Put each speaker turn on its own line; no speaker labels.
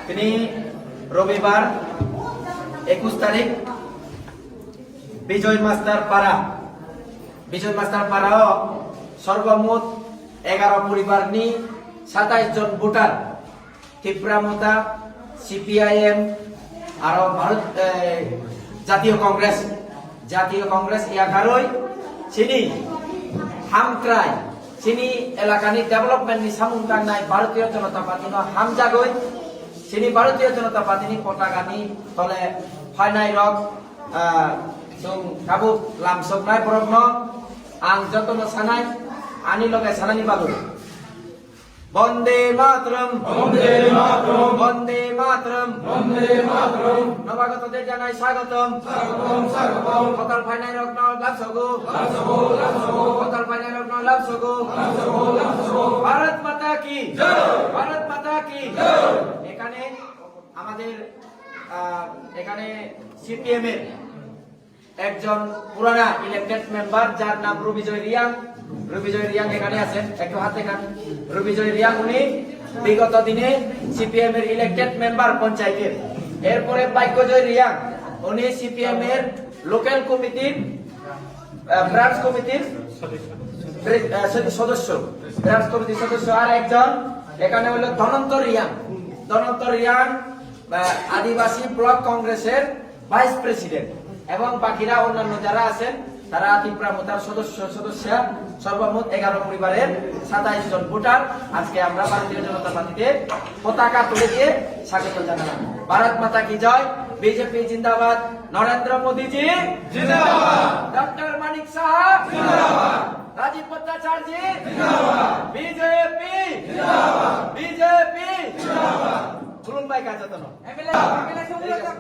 তিনি রবিবার 21 তারিখ বিজয় মাস্টার পাড়াও সর্বমোট 11 পরিবার নি 27 জন ভোটার তীব্রামতা সিপিআইএম আর ভারত জাতীয় কংগ্রেস 11 চিনি হামক্রাই চিনি এলাকানি ডেভেলপমেন্ট নি সামুংকাং নাই ভারতীয় জনতা পার্টি নো হামজাগই চিনি ভারতীয় জনতা পার্টি নি পতাকা নি তলে ফাইনাই রক जों काबु लामसोबनाय बरफनो आं जतनो सानाय आनि लगे सानानि बागु वंदे मातरम नवागतদের জানাই স্বাগতম কতাল ফাইনাই রক ন লামসগু ভারত মাতা কি জয় এখানে সিপিএম এর একজন পুরানা ইলেক্টেড মেম্বার যার নাম রবিজয় রিয়াং এখানে আছেন, একটু হাতে কান। রবিজয় রিয়াং উনি বিগত দিনে সিপিএম এর ইলেক্টেড মেম্বার পঞ্চায়েতের। এরপরে ভাগ্যজয় রিয়াং উনি সিপিএম এর লোকাল কমিটির ব্রাঞ্চ কমিটির সদস্য। আর একজন এখানে হলো ধনন্ত রিয়াং আদিবাসী ব্লক কংগ্রেসের ভাইস প্রেসিডেন্ট। এবং বাকিরা অন্যান্য যারা আছেন তারা তীব্রামতার সদস্য সর্বমোট 11 পরিবারের 27 জন ভোটার। আজকে আমরা ভারতীয় জনতা পার্টিতে পতাকা তুলে দিয়ে স্বাগত জানালাম। ভারত মাতা কি জয়, বিজেপি জিন্দাবাদ, নরেন্দ্র মোদী জি জিন্দাবাদ, ডক্টর মানিক সাহা জিন্দাবাদ, রাজীব ভট্টাচার্য জি জিন্দাবাদ, বিজেপি জিন্দাবাদ। খুলুম ভাই কাজতন এমএলএ সংগ্রাম